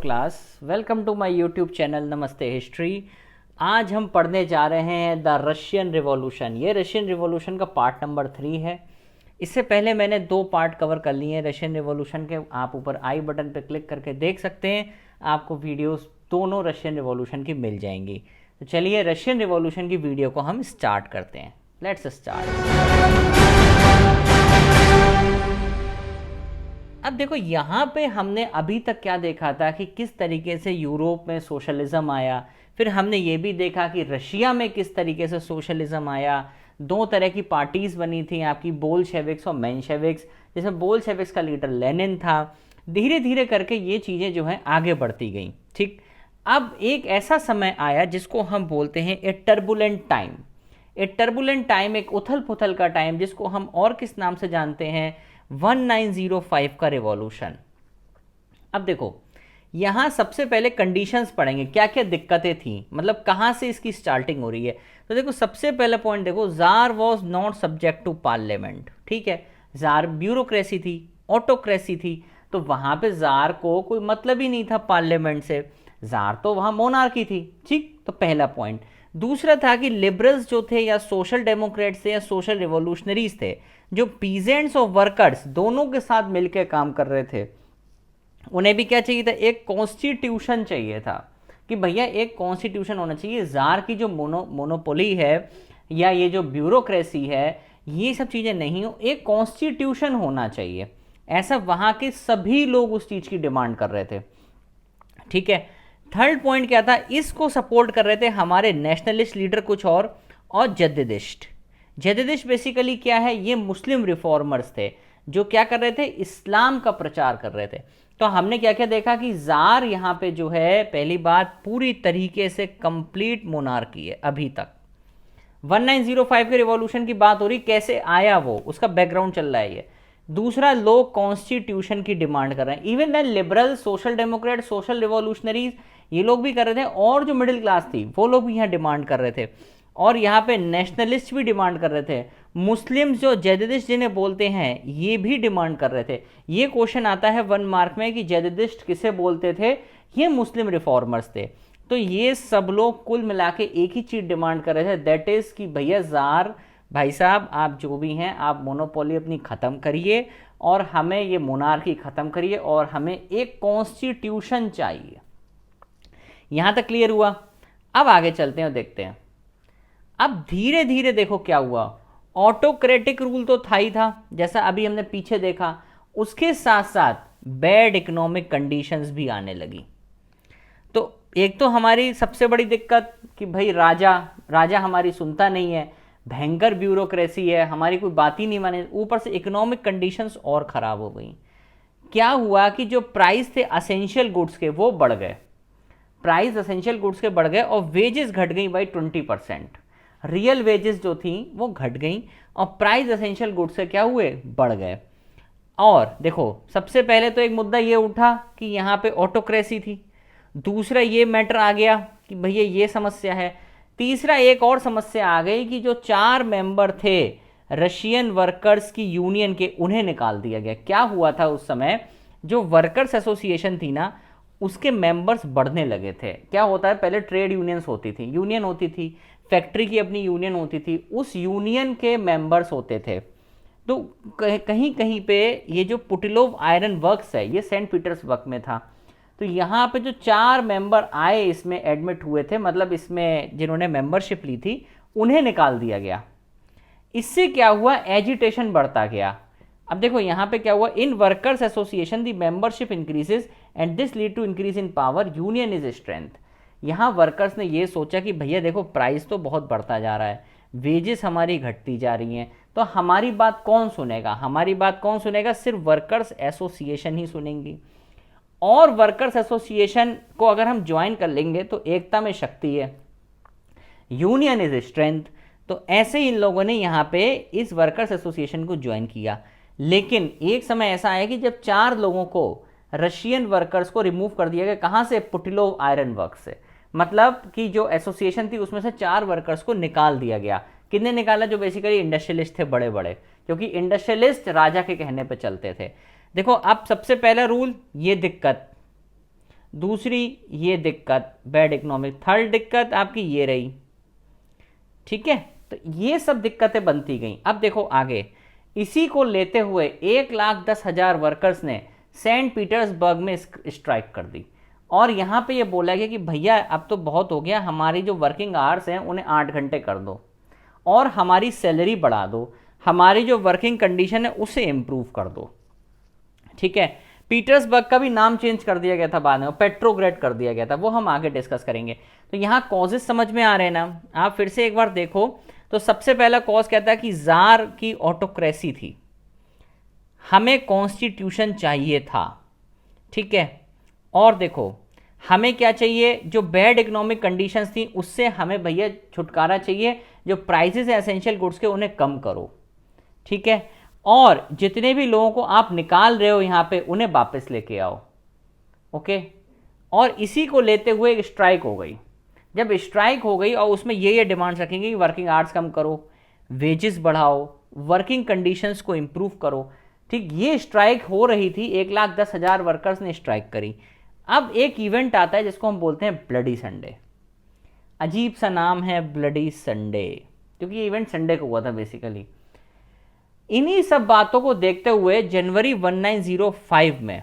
Class, welcome to my YouTube channel Namaste History. आज हम पढ़ने जा रहे हैं द रशियन रिवॉल्यूशन। ये रशियन रिवॉल्यूशन का पार्ट नंबर 3 है। इससे पहले मैंने 2 पार्ट कवर कर लिए हैं रशियन रिवॉल्यूशन के। आप ऊपर आई बटन पर क्लिक करके देख सकते हैं, आपको वीडियोस दोनों रशियन रिवॉल्यूशन की मिल जाएंगी। तो चलिए रशियन रिवॉल्यूशन की वीडियो को हम स्टार्ट करते हैं। Let's start. अब देखो यहाँ पे हमने अभी तक क्या देखा था कि किस तरीके से यूरोप में सोशलिज्म आया, फिर हमने ये भी देखा कि रशिया में किस तरीके से सोशलिज्म आया। 2 तरह की पार्टीज बनी थी आपकी, बोल्शेविक्स और मेंशेविक्स, जिसमें बोल्शेविक्स का लीडर लेनिन था। धीरे धीरे करके ये चीज़ें जो हैं आगे बढ़ती गई। ठीक, अब एक ऐसा समय आया जिसको हम बोलते हैं ए टर्बुलेंट टाइम। ए टर्बुलेंट टाइम, एक उथल पुथल का टाइम, जिसको हम और किस नाम से जानते हैं, 1905 का रिवॉल्यूशन। अब देखो यहां सबसे पहले कंडीशंस पढ़ेंगे, क्या क्या दिक्कतें थी, मतलब कहां से इसकी स्टार्टिंग हो रही है। तो देखो सबसे पहले पॉइंट देखो, tsar was not subject to parliament. ठीक है, जार ब्यूरोक्रेसी थी, ऑटोक्रेसी थी, तो वहां पे जार को कोई मतलब ही नहीं था पार्लियामेंट से, जार तो वहां मोनार्की थी। ठीक, तो पहला पॉइंट। दूसरा था कि लिबरल्स जो थे या सोशल डेमोक्रेट्स थे या सोशल रिवोल्यूशनरीज थे, जो पीजेंट्स और वर्कर्स दोनों के साथ मिलकर काम कर रहे थे, उन्हें भी क्या चाहिए था, एक कॉन्स्टिट्यूशन चाहिए था कि भैया एक कॉन्स्टिट्यूशन होना चाहिए। जार की जो मोनोपोली है या ये जो ब्यूरोक्रेसी है, ये सब चीज़ें नहीं हो, एक कॉन्स्टिट्यूशन होना चाहिए। ऐसा वहाँ के सभी लोग उस चीज़ की डिमांड कर रहे थे। ठीक है, थर्ड पॉइंट क्या था, इसको सपोर्ट कर रहे थे हमारे नेशनलिस्ट लीडर कुछ और जद्दिदिस्ट। जद्दिदिस्ट बेसिकली क्या है, ये मुस्लिम रिफॉर्मर्स थे जो क्या कर रहे थे, इस्लाम का प्रचार कर रहे थे। तो हमने क्या क्या देखा कि जार यहाँ पे जो है, पहली बात पूरी तरीके से कंप्लीट मोनार्की है अभी तक। 1905 के रिवॉल्यूशन की बात हो रही, कैसे आया वो, उसका बैकग्राउंड चल रहा है ये। दूसरा, लोग कॉन्स्टिट्यूशन की डिमांड कर रहे हैं। Even then liberal, social democrat, social revolutionaries, ये लोग भी कर रहे थे, और जो मिडिल क्लास थी वो लोग भी यहाँ डिमांड कर रहे थे, और यहाँ पे नेशनलिस्ट भी डिमांड कर रहे थे। मुस्लिम्स जो जद्दिदिस्ट जिन्हें बोलते हैं, ये भी डिमांड कर रहे थे। ये क्वेश्चन आता है 1 मार्क में कि जद्दिदिस्ट किसे बोलते थे, ये मुस्लिम रिफॉर्मर्स थे। तो ये सब लोग कुल मिला के एक ही चीज डिमांड कर रहे थे, दैट इज कि भैया जार भाई साहब, आप जो भी हैं, आप मोनोपोली अपनी ख़त्म करिए और हमें ये मोनार्की ख़त्म करिए और हमें एक कॉन्स्टिट्यूशन चाहिए। यहां तक क्लियर हुआ। अब आगे चलते हैं और देखते हैं। अब धीरे धीरे देखो क्या हुआ, ऑटोक्रेटिक रूल तो था ही था, जैसा अभी हमने पीछे देखा, उसके साथ साथ बैड इकोनॉमिक कंडीशंस भी आने लगी। तो एक तो हमारी सबसे बड़ी दिक्कत कि भाई राजा हमारी सुनता नहीं है, भयंकर ब्यूरोक्रेसी है, हमारी कोई बात ही नहीं माने, ऊपर से इकोनॉमिक कंडीशंस और ख़राब हो गई। क्या हुआ कि जो प्राइस थे असेंशियल गुड्स के, वो बढ़ गए, प्राइस असेंशियल गुड्स के बढ़ गए, और वेजेस घट गई बाई 20%। रियल वेजेस जो थी वो घट गई और प्राइस असेंशियल गुड्स के क्या हुए, बढ़ गए। और देखो सबसे पहले तो एक मुद्दा ये उठा कि यहाँ पे ऑटोक्रेसी थी। दूसरा ये मैटर आ गया कि भैया ये समस्या है। तीसरा एक और समस्या आ गई कि जो 4 मेंबर थे रशियन वर्कर्स की यूनियन के, उन्हें निकाल दिया गया। क्या हुआ था उस समय, जो वर्कर्स एसोसिएशन थी ना, उसके मेंबर्स बढ़ने लगे थे। क्या होता है, पहले ट्रेड यूनियंस होती थी, यूनियन होती थी, फैक्ट्री की अपनी यूनियन होती थी, उस यूनियन के मेंबर्स होते थे। तो कहीं कहीं पे ये जो पुटिलोव आयरन वर्क्स है, ये सेंट पीटर्सबर्ग में था। तो यहाँ पे जो 4 मेंबर आए, इसमें एडमिट हुए थे, मतलब इसमें जिन्होंने मेंबरशिप ली थी, उन्हें निकाल दिया गया। इससे क्या हुआ, एजिटेशन बढ़ता गया। अब देखो यहाँ पे क्या हुआ, in workers association the membership increases and this lead to increase in power, union is strength. यहाँ वर्कर्स ने ये सोचा कि भैया देखो प्राइस तो बहुत बढ़ता जा रहा है, वेजेस हमारी घटती जा रही हैं, तो हमारी बात कौन सुनेगा, हमारी बात कौन सुनेगा, सिर्फ वर्कर्स एसोसिएशन ही सुनेंगी। और वर्कर्स एसोसिएशन को अगर हम ज्वाइन कर लेंगे तो एकता में शक्ति है, यूनियन इज स्ट्रेंथ। तो ऐसे ही इन लोगों ने यहाँ पे इस वर्कर्स एसोसिएशन को ज्वाइन किया। लेकिन एक समय ऐसा आया कि जब 4 लोगों को, रशियन वर्कर्स को रिमूव कर दिया गया। कहाँ से, पुटिलोव आयरन वर्क्स से, मतलब कि जो एसोसिएशन थी उसमें से 4 वर्कर्स को निकाल दिया गया। कितने निकाला, जो बेसिकली इंडस्ट्रियलिस्ट थे बड़े बड़े, क्योंकि इंडस्ट्रियलिस्ट राजा के कहने पे चलते थे। देखो अब सबसे पहला रूल, ये दिक्कत, दूसरी ये दिक्कत बैड इकोनॉमिक, थर्ड दिक्कत आपकी ये रही, ठीक है। तो ये सब दिक्कतें बनती गई। अब देखो आगे, इसी को लेते हुए 1,10,000 वर्कर्स ने सेंट पीटर्सबर्ग में स्ट्राइक कर दी और यहाँ पे ये बोला गया कि भैया अब तो बहुत हो गया, हमारी जो वर्किंग आवर्स हैं उन्हें 8 घंटे कर दो और हमारी सैलरी बढ़ा दो, हमारी जो वर्किंग कंडीशन है उसे इम्प्रूव कर दो, ठीक है। पीटर्सबर्ग का भी नाम चेंज कर दिया गया था बाद में, पेट्रोग्रेड कर दिया गया था, वो हम आगे डिस्कस करेंगे। तो यहाँ कॉजेज समझ में आ रहे हैं ना, आप फिर से एक बार देखो। तो सबसे पहला कॉज कहता है कि जार की ऑटोक्रेसी थी, हमें कॉन्स्टिट्यूशन चाहिए था, ठीक है। और देखो हमें क्या चाहिए, जो बैड इकोनॉमिक कंडीशंस थी उससे हमें भैया छुटकारा चाहिए, जो प्राइसेस है एसेंशियल गुड्स के उन्हें कम करो, ठीक है। और जितने भी लोगों को आप निकाल रहे हो यहाँ पे उन्हें वापस लेके आओ, ओके। और इसी को लेते हुए एक स्ट्राइक हो गई। जब स्ट्राइक हो गई और उसमें ये डिमांड्स रखेंगे कि वर्किंग आवर्स कम करो, वेजेस बढ़ाओ, वर्किंग कंडीशंस को इंप्रूव करो, ठीक। ये स्ट्राइक हो रही थी, 1,10,000 वर्कर्स ने स्ट्राइक करी। अब एक इवेंट आता है जिसको हम बोलते हैं ब्लडी संडे। अजीब सा नाम है ब्लडी संडे, क्योंकि ये इवेंट संडे को हुआ था बेसिकली। इन्हीं सब बातों को देखते हुए जनवरी 1905 में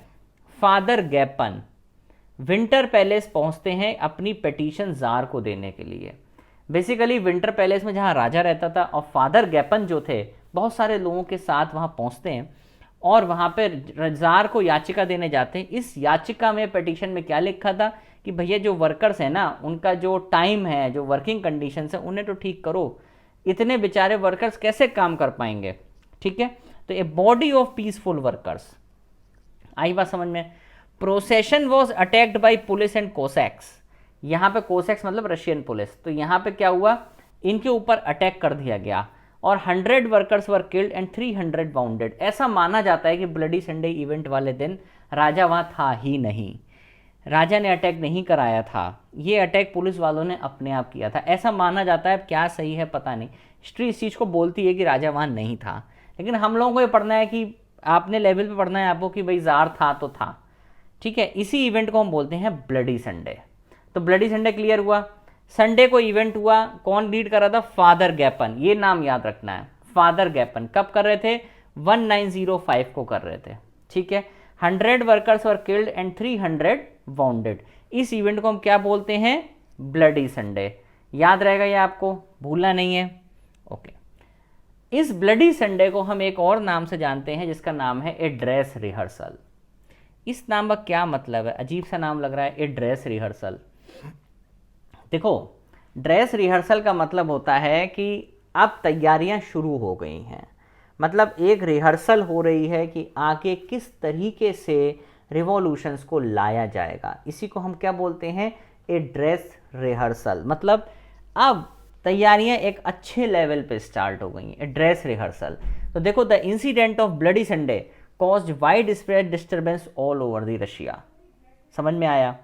फादर गैपन विंटर पैलेस पहुंचते हैं अपनी पिटीशन जार को देने के लिए। बेसिकली विंटर पैलेस में जहां राजा रहता था और फादर गैपन जो थे बहुत सारे लोगों के साथ वहां पहुंचते हैं और वहां पे जार को याचिका देने जाते हैं। इस याचिका में पिटीशन में क्या लिखा था कि भैया जो वर्कर्स हैं ना, उनका जो टाइम है, जो वर्किंग कंडीशन है, उन्हें तो ठीक करो, इतने बेचारे वर्कर्स कैसे काम कर पाएंगे, ठीक है। तो a body of peaceful workers, आई बात समझ में। Procession was attacked by police and Cossacks, यहाँ पे कोसैक्स मतलब रशियन पुलिस। तो यहाँ पे क्या हुआ, इनके ऊपर अटैक कर दिया गया और 100 workers were killed and 300 bounded. ऐसा माना जाता है कि ब्लडी संडे इवेंट वाले दिन राजा वहाँ था ही नहीं, राजा ने अटैक नहीं कराया था, ये अटैक पुलिस वालों ने अपने आप किया था, ऐसा माना जाता है। क्या सही है पता नहीं, हिस्ट्री इस चीज़ को बोलती है कि राजा वहाँ नहीं था, लेकिन हम लोगों को ये पढ़ना है कि आपने लेवल पे पढ़ना है आपको कि भाई जार था तो था, ठीक है। इसी इवेंट को हम बोलते हैं ब्लडी संडे। तो ब्लडी संडे क्लियर हुआ। संडे को इवेंट हुआ, कौन लीड कर रहा था, फादर गैपन, ये नाम याद रखना है। फादर गैपन कब कर रहे थे, 1905 को कर रहे थे, ठीक है। 100 workers were killed and 300 bounded. इस इवेंट को हम क्या बोलते हैं, ब्लडी संडे। याद रहेगा ये आपको, भूलना नहीं है, ओके। इस ब्लडी संडे को हम एक और नाम से जानते हैं जिसका नाम है ए ड्रेस रिहर्सल। इस नाम का क्या मतलब है, अजीब सा नाम लग रहा है, ए ड्रेस रिहर्सल। देखो ड्रेस रिहर्सल का मतलब होता है कि अब तैयारियां शुरू हो गई हैं, मतलब एक रिहर्सल हो रही है कि आगे किस तरीके से रिवॉल्यूशंस को लाया जाएगा। इसी को हम क्या बोलते हैं, ए ड्रेस रिहर्सल। मतलब अब तैयारियां एक अच्छे लेवल पे स्टार्ट हो गई हैं, ड्रेस रिहर्सल। तो देखो the incident of bloody Sunday caused wide spread disturbance all over the Russia. समझ में आया।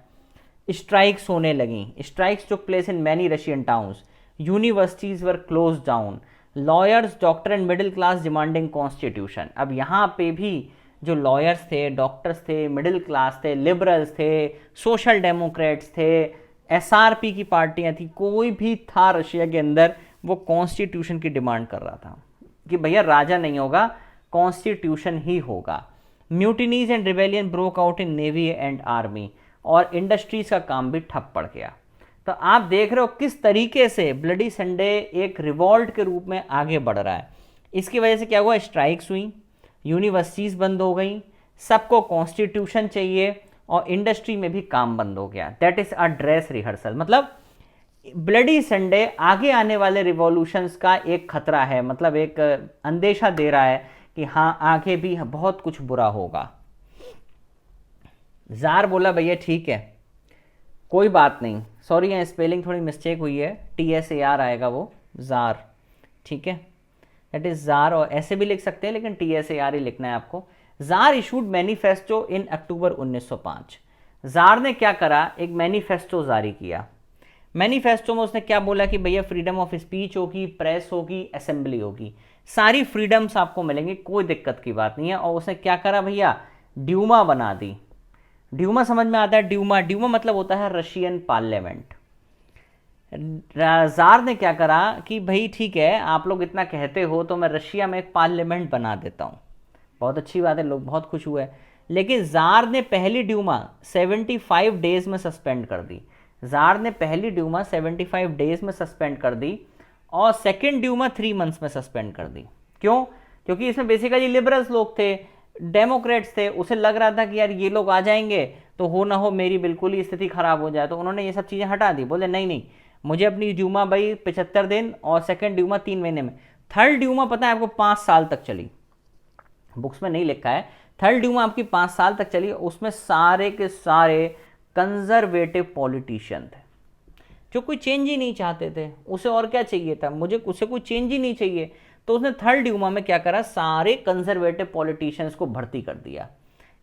स्ट्राइक्स होने लगी, strikes took place in many Russian towns, universities were close down, lawyers, doctor and middle class demanding constitution. अब यहाँ पे भी जो लॉयर्स थे, डॉक्टर्स थे, मिडिल क्लास थे, लिबरल्स थे, सोशल डेमोक्रेट्स थे, एसआरपी की पार्टियां थी, कोई भी था रशिया के अंदर, वो कॉन्स्टिट्यूशन की डिमांड कर रहा था कि भैया राजा नहीं होगा, कॉन्स्टिट्यूशन ही होगा। Mutinies and rebellion broke out in navy and army, और इंडस्ट्रीज का काम भी ठप पड़ गया। तो आप देख रहे हो किस तरीके से ब्लडी संडे एक रिवॉल्ट के रूप में आगे बढ़ रहा है। इसकी वजह से क्या हुआ, स्ट्राइक्स हुई, यूनिवर्सिटीज़ बंद हो गई, सबको कॉन्स्टिट्यूशन चाहिए और इंडस्ट्री में भी काम बंद हो गया। That is a dress rehearsal. मतलब ब्लडी संडे आगे आने वाले रिवॉल्यूशंस का एक खतरा है, मतलब एक अंदेशा दे रहा है कि हाँ आगे भी बहुत कुछ बुरा होगा। जार बोला भैया ठीक है, कोई बात नहीं, सॉरी यहाँ स्पेलिंग थोड़ी मिस्टेक हुई है, TSAR आएगा वो, जार, ठीक है, दैट इज जार। और ऐसे भी लिख सकते हैं लेकिन TSAR ही लिखना है आपको। जार इशूड मैनिफेस्टो इन अक्टूबर 1905। जार ने क्या करा, एक मैनिफेस्टो जारी किया। मैनिफेस्टो में उसने क्या बोला कि भैया फ्रीडम ऑफ स्पीच होगी, प्रेस होगी, असेंबली होगी, सारी फ्रीडम्स आपको मिलेंगी, कोई दिक्कत की बात नहीं है। और उसने क्या करा भैया, ड्यूमा बना दी, ड्यूमा समझ में आता है? ड्यूमा, ड्यूमा मतलब होता है रशियन पार्लियामेंट। जार ने क्या करा कि भाई ठीक है, आप लोग इतना कहते हो तो मैं रशिया में एक पार्लियामेंट बना देता हूँ। बहुत अच्छी बात है, लोग बहुत खुश हुए। लेकिन जार ने पहली ड्यूमा 75 डेज में सस्पेंड कर दी। जार ने पहली ड्यूमा 75 डेज में सस्पेंड कर दी और सेकेंड ड्यूमा 3 मंथ्स में सस्पेंड कर दी। क्यों? क्योंकि इसमें बेसिकली लिबरल्स लोग थे, डेमोक्रेट्स थे, उसे लग रहा था कि यार ये लोग आ जाएंगे तो हो ना हो मेरी बिल्कुल ही स्थिति खराब हो जाए, तो उन्होंने ये सब चीज़ें हटा दी। बोले नहीं नहीं, मुझे अपनी ड्यूमा भाई 75 दिन और सेकेंड ड्यूमा 3 महीने में। थर्ड ड्यूमा पता है आपको 5 साल तक चली, बुक्स में नहीं लिखा है। थर्ड ड्यूमा आपकी 5 साल तक चली। उसमें सारे के सारे कंजर्वेटिव पॉलिटिशियन थे जो कोई चेंज ही नहीं चाहते थे। उसे और क्या चाहिए था, मुझे उसे कोई चेंज ही नहीं चाहिए। तो उसने थर्ड ड्यूमा में क्या करा, सारे कंजर्वेटिव पॉलिटिशियंस को भर्ती कर दिया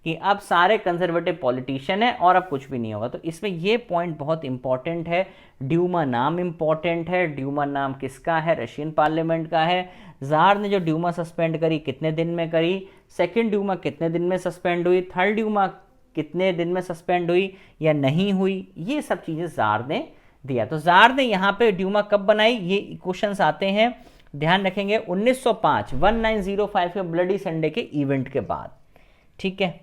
कि अब सारे कंजर्वेटिव पॉलिटिशियन है और अब कुछ भी नहीं होगा। तो इसमें ये पॉइंट बहुत इंपॉर्टेंट है। ड्यूमा नाम इंपॉर्टेंट है। ड्यूमा नाम किसका है? रशियन पार्लियामेंट का है। जार ने जो ड्यूमा सस्पेंड करी कितने दिन में करी, सेकेंड ड्यूमा कितने दिन में सस्पेंड हुई, थर्ड ड्यूमा कितने दिन में सस्पेंड हुई या नहीं हुई, ये सब चीज़ें जार ने दिया। तो जार ने यहाँ पे ड्यूमा कब बनाई, ये क्वेश्चंस आते हैं, ध्यान रखेंगे। 1905 1905 के ब्लडी संडे के इवेंट के बाद। ठीक है,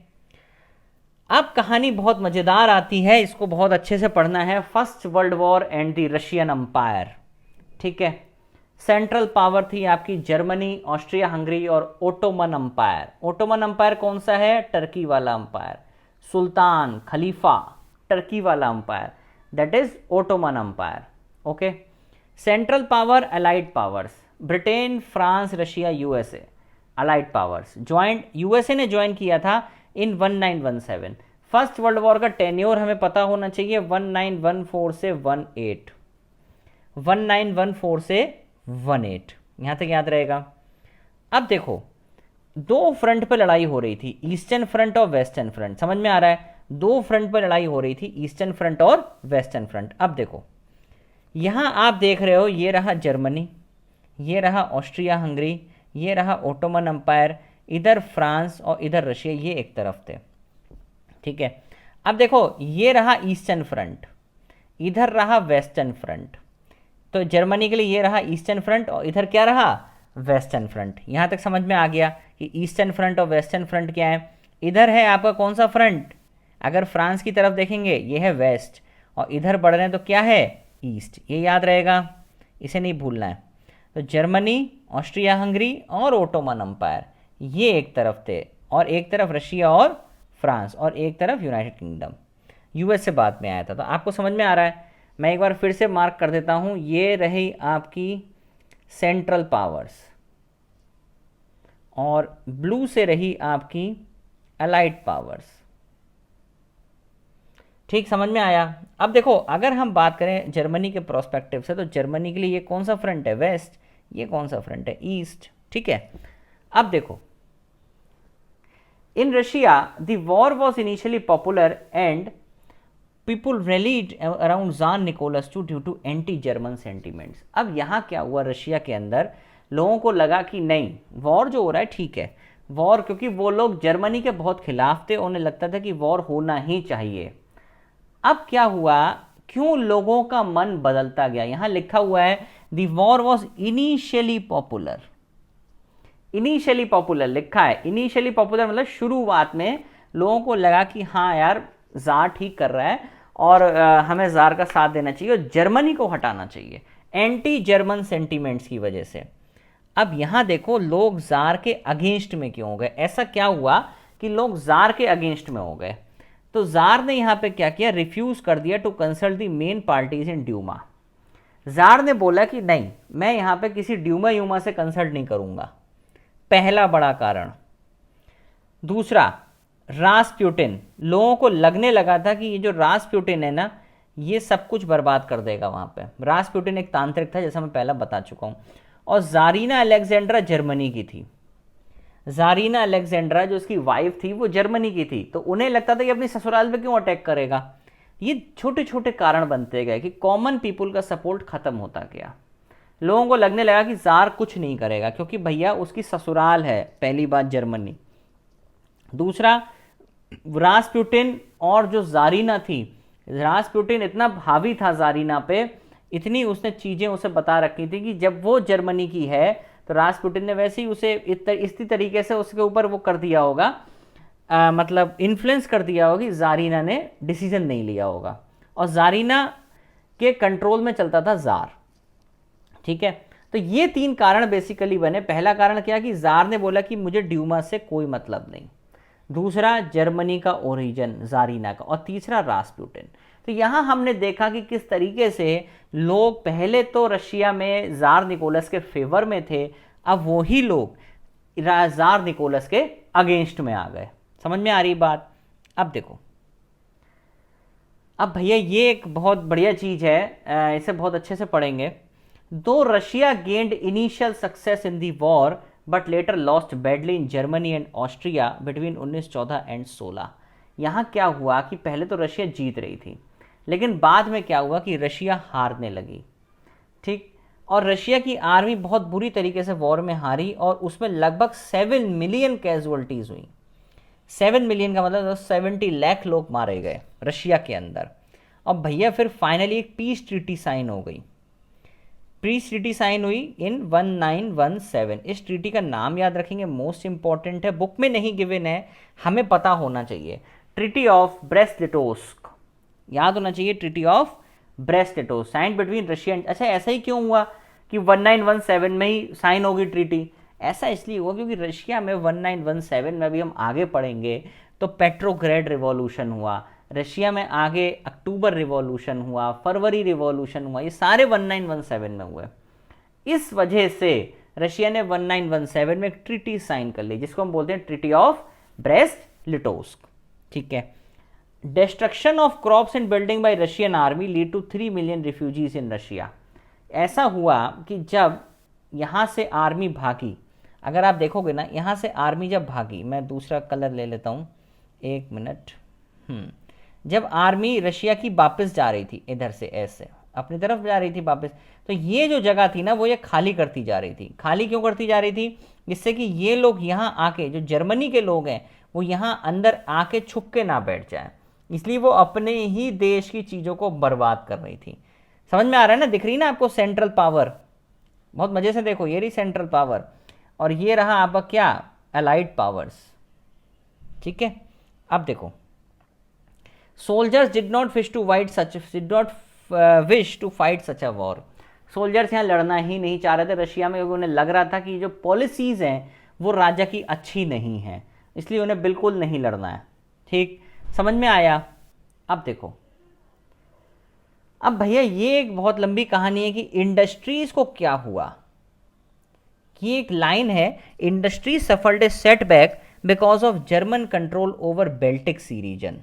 अब कहानी बहुत मजेदार आती है, इसको बहुत अच्छे से पढ़ना है। First world war and the Russian umpire. ठीक है, सेंट्रल पावर थी आपकी जर्मनी, ऑस्ट्रिया हंगरी और ओटोमन अंपायर। ओटोमन अंपायर कौन सा है? टर्की वाला अंपायर। सुल्तान, खलीफा, टर्की वाला umpire, that is Ottoman umpire. Okay. Central power allied powers, Britain, France, Russia, USA, allied powers. Joint USA ने ज्वाइन किया था इन 1917। फर्स्ट वर्ल्ड वॉर का टेन्योर हमें पता होना चाहिए 1914 से 18, 1914 से 18, यहां तक याद रहेगा। अब देखो, दो फ्रंट पर लड़ाई हो रही थी, ईस्टर्न फ्रंट और वेस्टर्न फ्रंट। समझ में आ रहा है? दो फ्रंट पर लड़ाई हो रही थी, ईस्टर्न फ्रंट और वेस्टर्न फ्रंट। अब देखो, यहां आप देख रहे हो, ये रहा जर्मनी, ये रहा ऑस्ट्रिया हंगरी, ये रहा ओटोमन अंपायर, इधर फ्रांस और इधर रशिया, ये एक तरफ थे। ठीक है, अब देखो, ये रहा ईस्टर्न फ्रंट, इधर रहा वेस्टर्न फ्रंट। तो जर्मनी के लिए ये रहा ईस्टर्न फ्रंट और इधर क्या रहा? Western front. यहां तक समझ में आ गया कि ईस्टर्न फ्रंट और वेस्टर्न फ्रंट क्या है। इधर है आपका कौन सा फ्रंट? अगर फ्रांस की तरफ देखेंगे ये है वेस्ट, और इधर बढ़ रहे हैं तो क्या है? ईस्ट। ये याद रहेगा, इसे नहीं भूलना है। तो जर्मनी, ऑस्ट्रिया हंगरी और ओटोमन अंपायर ये एक तरफ थे, और एक तरफ रशिया और फ्रांस, और एक तरफ यूनाइटेड किंगडम। यूएस से बाद में आया था। तो आपको समझ में आ रहा है? मैं एक बार फिर से मार्क कर देता हूं, ये रही आपकी सेंट्रल पावर्स और ब्लू से रही आपकी अलाइड पावर्स। ठीक, समझ में आया? अब देखो, अगर हम बात करें जर्मनी के प्रोस्पेक्टिव से, तो जर्मनी के लिए ये कौन सा फ्रंट है? वेस्ट। ये कौन सा फ्रंट है? ईस्ट। ठीक है, अब देखो, in Russia the war was initially popular and people rallied around tsar Nicholas two due to anti German sentiments. अब यहाँ क्या हुआ, रशिया के अंदर लोगों को लगा कि नहीं, वॉर जो हो रहा है ठीक है, वॉर, क्योंकि वो लोग जर्मनी के बहुत खिलाफ थे, उन्हें लगता था कि वॉर होना ही चाहिए। अब क्या हुआ, क्यों लोगों का मन बदलता गया? यहां लिखा हुआ है the war was initially popular. Initially popular लिखा है, इनिशियली पॉपुलर मतलब शुरुआत में लोगों को लगा कि हाँ यार, जार ठीक कर रहा है और हमें जार का साथ देना चाहिए और जर्मनी को हटाना चाहिए, एंटी जर्मन सेंटीमेंट्स की वजह से। अब यहां देखो, लोग जार के अगेंस्ट में क्यों हो गए? ऐसा क्या हुआ कि लोग जार के अगेंस्ट में हो गए? तो जार ने यहां पे क्या किया, रिफ्यूज कर दिया to consult the main parties in Duma. जार ने बोला कि नहीं, मैं यहां पे किसी ड्यूमा यूमा से कंसल्ट नहीं करूंगा, पहला बड़ा कारण। दूसरा, रास्पुटिन, लोगों को लगने लगा था कि ये जो रास्पुटिन है ना, ये सब कुछ बर्बाद कर देगा वहां पे। रास्पुटिन एक तांत्रिक था, जैसा मैं पहले बता चुका हूं। और जारीना अलेक्जेंड्रा जर्मनी की थी। जारीना अलेक्जेंड्रा जो उसकी वाइफ थी वो जर्मनी की थी, तो उन्हें लगता था कि अपनी ससुराल पे क्यों अटैक करेगा। ये छोटे छोटे कारण बनते गए कि कॉमन पीपुल का सपोर्ट खत्म होता गया। लोगों को लगने लगा कि जार कुछ नहीं करेगा, क्योंकि भैया उसकी ससुराल है, पहली बात जर्मनी। दूसरा, रास्पुटिन और जो जारीना थी, रास्पुटिन इतना हावी था जारीना पे, इतनी उसने चीज़ें उसे बता रखी थी कि जब वो जर्मनी की है तो रास्पुटिन ने वैसे ही उसे इसी तरीके से उसके ऊपर वो कर दिया होगा, मतलब इन्फ्लुएंस कर दिया होगा कि जारीना ने डिसीजन नहीं लिया होगा, और जारीना के कंट्रोल में चलता था जार। ठीक है, तो ये 3 कारण बेसिकली बने। पहला कारण क्या कि जार ने बोला कि मुझे ड्यूमा से कोई मतलब नहीं, दूसरा जर्मनी का ओरिजिन जारीना का, और तीसरा रास्पुटिन। तो यहाँ हमने देखा कि किस तरीके से लोग पहले तो रशिया में जार निकोलस के फेवर में थे, अब वही लोग जार निकोलस के अगेंस्ट में आ गए। समझ में आ रही बात? अब देखो, अब भैया ये एक बहुत बढ़िया चीज़ है, इसे बहुत अच्छे से पढ़ेंगे। दो Russia gained initial success in the war but later lost badly in Germany and Austria between 1914 and 16। यहाँ क्या हुआ कि पहले तो रशिया जीत रही थी, लेकिन बाद में क्या हुआ कि रशिया हारने लगी। ठीक, और रशिया की आर्मी बहुत बुरी तरीके से वॉर में हारी, और उसमें लगभग 7 मिलियन कैजुअल्टीज हुई। 7 मिलियन का मतलब 70 लाख लोग मारे गए रशिया के अंदर। और भैया फिर फाइनली एक पीस ट्रीटी साइन हो गई। पीस ट्रीटी साइन हुई इन 1917। इस ट्रीटी का नाम याद रखेंगे, मोस्ट इंपॉर्टेंट है, बुक में नहीं गिवन है, हमें पता होना चाहिए। ट्रीटी ऑफ ब्रेस्ट-लिटोव्स्क, याद होना चाहिए, treaty of Brest Litovsk sign between Russia and. अच्छा, ऐसा ही क्यों हुआ कि 1917 में ही साइन होगी ट्रीटी? ऐसा इसलिए हुआ क्योंकि रशिया में 1917 में, अभी हम आगे पढ़ेंगे, तो पेट्रोग्रेड रिवॉल्यूशन हुआ, रशिया में आगे अक्टूबर रिवॉल्यूशन हुआ, फरवरी रिवॉल्यूशन हुआ, ये सारे 1917 में हुए। इस वजह से रशिया ने 1917 में एक ट्रीटी साइन कर ली, जिसको हम बोलते हैं ट्रीटी ऑफ ब्रेस्ट-लिटोव्स्क। ठीक है। Destruction of crops and building by Russian army lead to 3 million refugees in Russia. ऐसा हुआ कि जब यहाँ से आर्मी भागी, अगर आप देखोगे ना, यहाँ से आर्मी जब भागी, मैं दूसरा कलर ले लेता हूँ, 1 मिनट। जब आर्मी रशिया की वापस जा रही थी, इधर से ऐसे अपनी तरफ जा रही थी वापस, तो ये जो जगह थी ना, वो ये खाली करती जा रही थी। खाली क्यों करती जा रही थी? जिससे कि ये लोग यहाँ आके, जो जर्मनी के लोग हैं, वो यहाँ अंदर आके छुप के ना बैठ जाए, इसलिए वो अपने ही देश की चीज़ों को बर्बाद कर रही थी। समझ में आ रहा है ना? दिख रही ना आपको सेंट्रल पावर? बहुत मज़े से देखो, ये रही सेंट्रल पावर, और ये रहा आपका क्या, अलाइड पावर्स। ठीक है, अब देखो, soldiers did not wish to fight such a war. Soldiers यहाँ लड़ना ही नहीं चाह रहे थे रशिया में, क्योंकि उन्हें लग रहा था कि जो पॉलिसीज़ हैं वो राजा की अच्छी नहीं है, इसलिए उन्हें बिल्कुल नहीं लड़ना है। ठीक, समझ में आया? अब देखो, अब भैया ये एक बहुत लंबी कहानी है कि इंडस्ट्रीज को क्या हुआ। कि एक लाइन है, industry suffered a setback because of German control over Baltic sea region.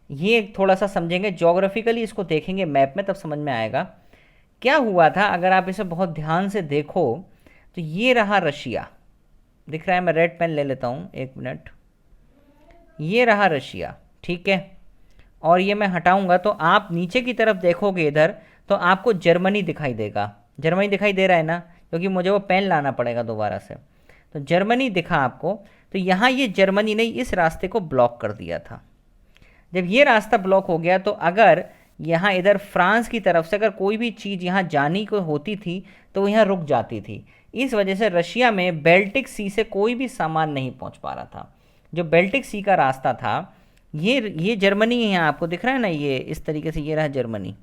ये थोड़ा सा समझेंगे ज्योग्राफिकली, इसको देखेंगे मैप में, तब समझ में आएगा क्या हुआ था। अगर आप इसे बहुत ध्यान से देखो तो ये रहा रशिया, दिख रहा है, मैं रेड पेन ले लेता हूँ, 1 मिनट। ये रहा रशिया, ठीक है, और ये मैं हटाऊंगा तो आप नीचे की तरफ देखोगे इधर, तो आपको जर्मनी दिखाई देगा। जर्मनी दिखाई दे रहा है ना, क्योंकि मुझे वो पेन लाना पड़ेगा दोबारा से। तो जर्मनी दिखा आपको, तो यहाँ ये जर्मनी ने इस रास्ते को ब्लॉक कर दिया था। जब ये रास्ता ब्लॉक हो गया, तो अगर यहाँ इधर फ्रांस की तरफ से अगर कोई भी चीज़ यहाँ जानी को होती थी तो वो यहाँ रुक जाती थी। इस वजह से रशिया में बेल्टिक सी से कोई भी सामान नहीं पहुँच पा रहा था। जो बेल्टिक सी का रास्ता था, ये जर्मनी है, यहाँ आपको दिख रहा है ना, ये इस तरीके से ये रहा जर्मनी।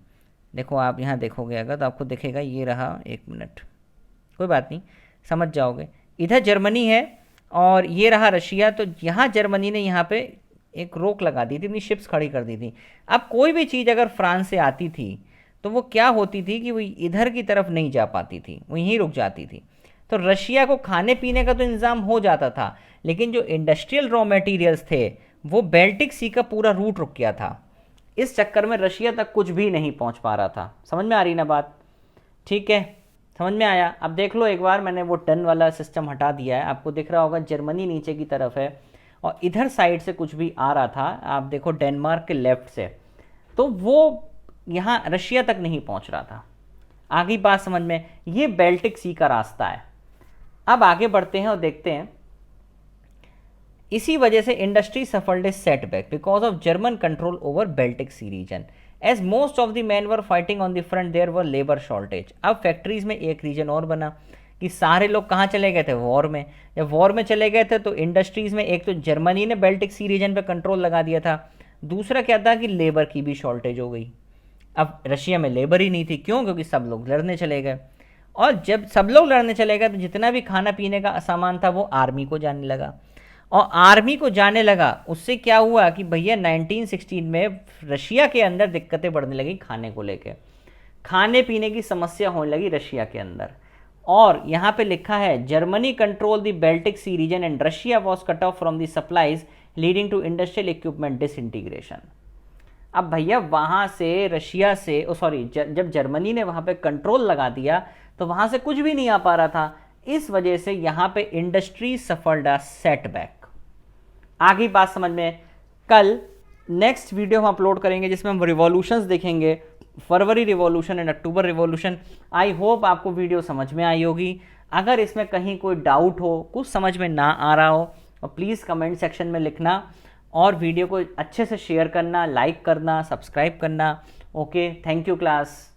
देखो आप यहाँ देखोगे अगर तो आपको दिखेगा, ये रहा, 1 मिनट, कोई बात नहीं, समझ जाओगे। इधर जर्मनी है और ये रहा रशिया। तो यहाँ जर्मनी ने यहाँ पे एक रोक लगा दी थी, अपनी शिप्स खड़ी कर दी थी। अब कोई भी चीज़ अगर फ्रांस से आती थी तो वो क्या होती थी कि वो इधर की तरफ नहीं जा पाती थी, वो यहीं रुक जाती थी। तो रशिया को खाने पीने का तो इंतज़ाम हो जाता था, लेकिन जो इंडस्ट्रियल रॉ मटेरियल्स थे वो बेल्टिक सी का पूरा रूट रुक गया था। इस चक्कर में रशिया तक कुछ भी नहीं पहुंच पा रहा था। समझ में आ रही ना बात? ठीक है, समझ में आया? अब देख लो एक बार, मैंने वो टन वाला सिस्टम हटा दिया है, आपको दिख रहा होगा जर्मनी नीचे की तरफ है और इधर साइड से कुछ भी आ रहा था, आप देखो डेनमार्क के लेफ्ट से, तो वो यहाँ रशिया तक नहीं पहुँच रहा था। आगे बात समझ में? ये बेल्टिक सी का रास्ता है। अब आगे बढ़ते हैं और देखते हैं, इसी वजह से industry suffered a setback because of German control over Baltic sea region. As most of the man were fighting on the front there were labour shortage. अब फैक्ट्रीज में एक रीजन और बना कि सारे लोग कहाँ चले गए थे, वॉर में। जब वॉर में चले गए थे तो इंडस्ट्रीज में एक तो जर्मनी ने बेल्टिक सी रीजन पे कंट्रोल लगा दिया था, दूसरा क्या था कि लेबर की भी शॉर्टेज हो गई। अब रशिया में लेबर ही नहीं थी, क्यों? क्योंकि सब लोग लड़ने चले गए। और जब सब लोग लड़ने चले गए तो जितना भी खाना पीने का सामान था वो आर्मी को जाने लगा, और आर्मी को जाने लगा उससे क्या हुआ कि भैया 1916 में रशिया के अंदर दिक्कतें बढ़ने लगी खाने को लेके, खाने पीने की समस्या होने लगी रशिया के अंदर। और यहाँ पे लिखा है Germany control the Baltic sea region and Russia was cut off from the supplies leading to industrial equipment disintegration. अब भैया वहाँ से रशिया से जब जर्मनी ने वहाँ पे कंट्रोल लगा दिया तो वहाँ से कुछ भी नहीं आ पा रहा था, इस वजह से यहाँ पे इंडस्ट्री सफर्ड अ सेटबैक। आगे बात समझ में। कल नेक्स्ट वीडियो हम अपलोड करेंगे जिसमें हम रिवॉल्यूशंस देखेंगे, फरवरी revolution and October revolution. I hope आपको वीडियो समझ में आई होगी। अगर इसमें कहीं कोई डाउट हो, कुछ समझ में ना आ रहा हो, तो प्लीज़ कमेंट सेक्शन में लिखना, और वीडियो को अच्छे से शेयर करना, लाइक करना, सब्सक्राइब करना। Okay, thank you class.